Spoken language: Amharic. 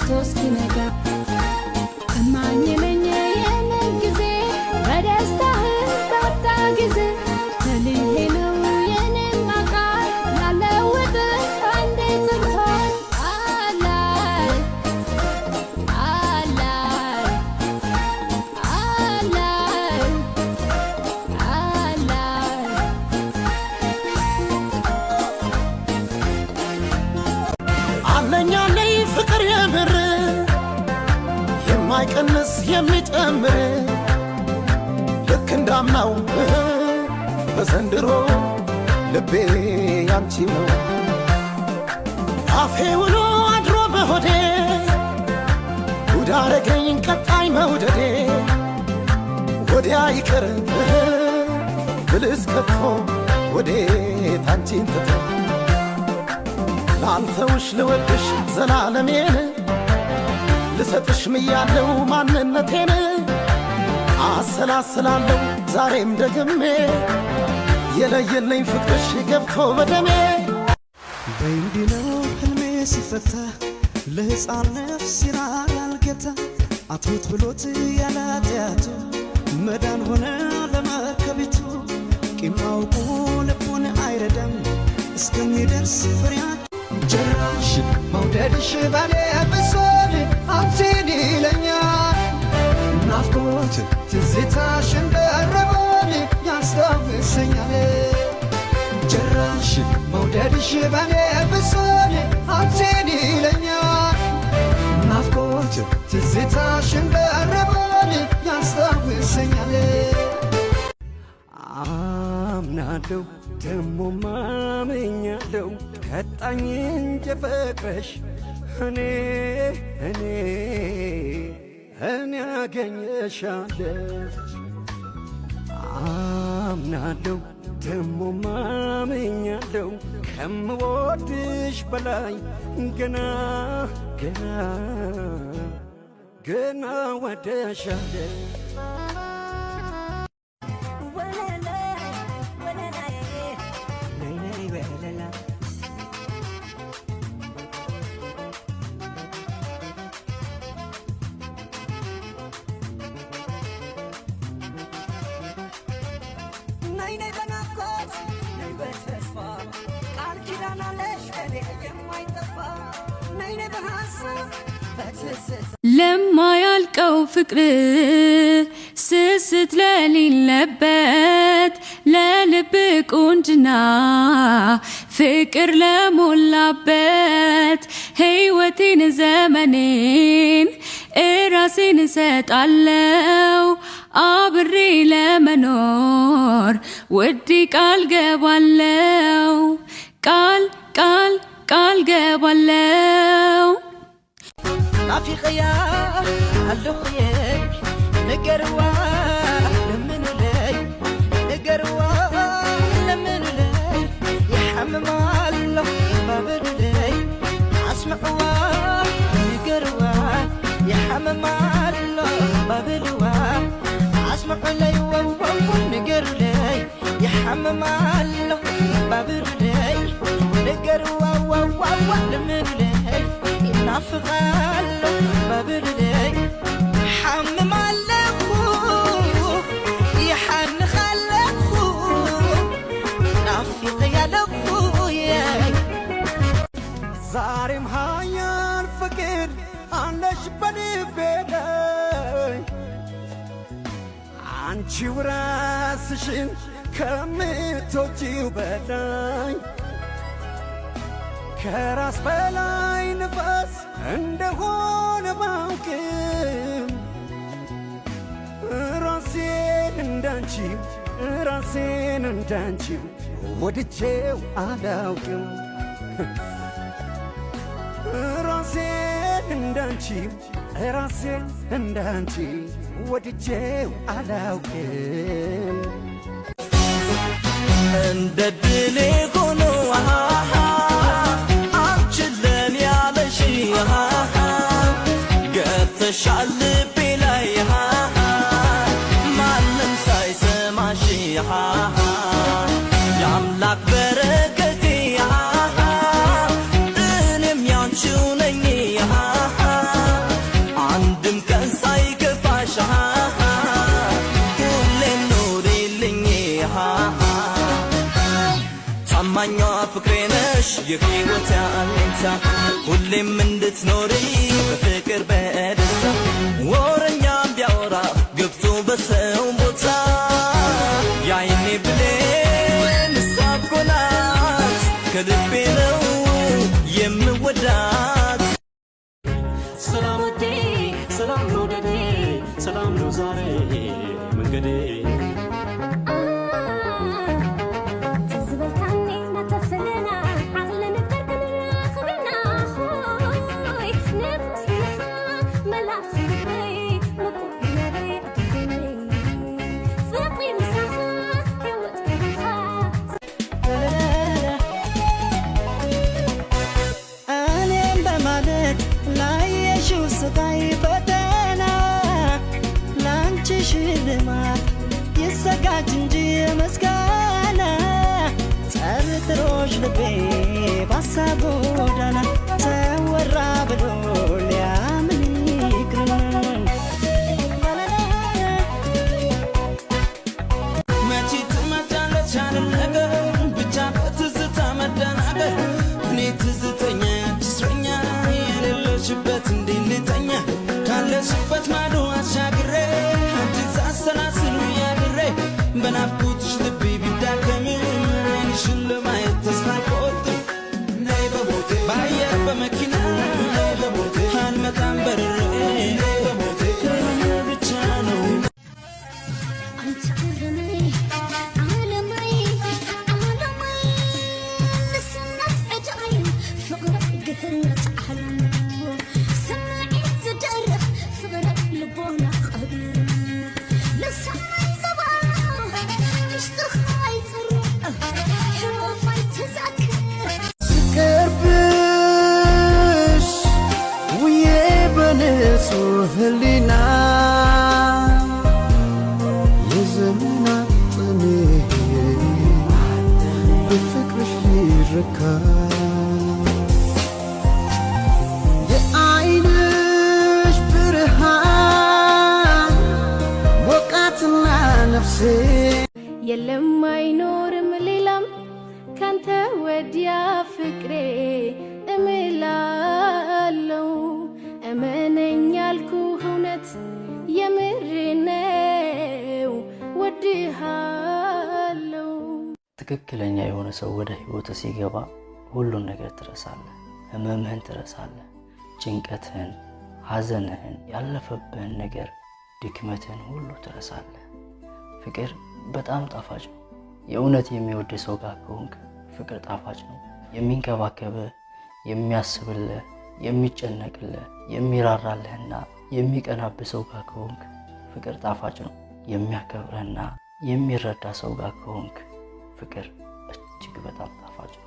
ነግቶ እስኪነጋ እማኝ ነኝ የነን ጊዜ በደስታህ ባጣ ጊዜ ተልዬ ነው የኔም አካል ላለውጥ አንዴ ጥንቷል አላይ አላይ አላይ አላይ አለኛ ላይ ፍቅር የምር የማይቀንስ የሚጨምር ልክ እንዳምናው በዘንድሮ ልቤ ያንቺ ነው አፌ ውሎ አድሮ በሆዴ ጉድ አረገኝ ቀጣይ መውደዴ ወዲያ ይቀር ብልስ ከቶ ወዴት አንቺን ትቶ ላንተውሽ ልወድሽ ዘላለሜን ልሰጥሽ ምያለው ማንነቴን አሰላስላለሁ ዛሬም ደግሜ የለየለኝ ፍቅርሽ ገብቶ በደሜ በእንዲህ ነው ህልሜ ሲፈታ ለሕፃን ነፍስ ይራራል ጌታ አትሞት ብሎት ያለ ኃጢአቱ መዳን ሆነ ለመርከቢቱ ቂም አውቆ ልቡን አይረዳም እስከሚደርስ ፍሬያት ጀራሽ መውደድሽ ባኔ ብሶን አንቺን ይለኛል ናፍቆት ትዝታሽ እንደረቦን ያስታውሰኛል ጀራሽ መውደድሽ ባኔ ብሶን አንቺን ይለኛል ናፍቆት ትዝታሽ እንደረቦን ያስታውሰኛል አምናለሁ ደሞ ማምኛለሁ ከጣኝ እንጂ ፍቅርሽ እኔ አገኘሻለሁ አምናለሁ ደሞ ማምኛለሁ ከምወድሽ በላይ ገና ወደሻለሁ ለማያልቀው ፍቅር ስስት ለሌለበት ለልብ ቁንጅና ፍቅር ለሞላበት ሕይወቴን ዘመኔን እራሴን እሰጣለሁ አብሬ ለመኖር ውድ ቃል ገባለሁ ቃል ገባለሁ ናፊቀያ አለሁዬ ነገርዋ ለምንለይ ነገርዋ ለምንለይ يحممالله بابلي أسمعوا ነገርዋ يحممالله بابلوا أسمع لي ነገርለይ يحممالله بابلي ነገርዋ ለምንለይ نافقالو بابلي حممالو يحنخالو نافق يالو زارم هايان فكر عندش بني بيداي عنشي وراسشن كمتوجيو بلاي ከራስ በላይ ንፋስ እንደሆነ ባውቅም ራሴን እንዳንቺ ወድጄው አላውቅም ራሴን እንዳንቺ ወድጄው አላውቅም እንደ ድሌ ሆኖ ገተሻል ልቤ ላይ ማንም ሳይሰማሽ የአምላክ በረከቴ እኔም ያንቺው ነኝ የሕይወት አለኝታ ሁሌም እንድትኖሪ በፍቅር በደስታ ወረኛም ቢያወራ ገብቶ በሰው ቦታ ያይኔ ብሌን እሷ እኮ ናት ከልቤ ነው የምወዳት። ሰላም ወዴ ሰላም መውደዴ ሰላም ነው ዛሬ መንገዴ ስቃይ ፈተና ላንቺ ሽልማት ይዘጋጅ እንጂ ምስጋና ጠርጥሮሽ ልቤ ባሳብ ጎዳና ተወራ ብሎ ሊያምን ይቅርን መቼ ትመጣለች አንድ ነገር ብቻ በትዝታ መደናገር እኔ ትዝተኛ እስረኛ የሌለሽበት እንዲልተኛ ካለሽበት ማዶ አሻግሬ አንቺን ሳሰላስል ያድሬ በናፍቆትሽ ልቤ ቢዳከም ዓይንሽን ለማየት ተስፋ አልቆርጥም። ነይ በሞቴ በአየር በመኪና ነይ በሞቴ አልመጣም በርሬ ነይ በሞቴ ብቻ ነው ስቀርብሽ ውዬ በንጹህ ህሊና የዘመናት ጥሜ በፍቅርሽ ሊረካ የዓይንሽ ብርሃን ሞቃትና ነፍሴ የለም አይኖርም ሌላም ካንተ ወዲያ ፍቅሬ እምላለው እመነኝ ያልኩህ እውነት የምር ነው ወድሃለው። ትክክለኛ የሆነ ሰው ወደ ህይወት ሲገባ ሁሉን ነገር ትረሳለህ። ህመምህን ትረሳለህ፣ ጭንቀትህን፣ ሐዘንህን፣ ያለፈብህን ነገር፣ ድክመትህን ሁሉ ትረሳለህ። ፍቅር በጣም ጣፋጭ ነው። የእውነት የሚወድ ሰው ጋር ከሆንክ ፍቅር ጣፋጭ ነው። የሚንከባከብህ፣ የሚያስብልህ፣ የሚጨነቅልህ፣ የሚራራልህና የሚቀናብህ ሰው ጋር ከሆንክ ፍቅር ጣፋጭ ነው። የሚያከብርህና የሚረዳ ሰው ጋር ከሆንክ ፍቅር እጅግ በጣም ጣፋጭ ነው።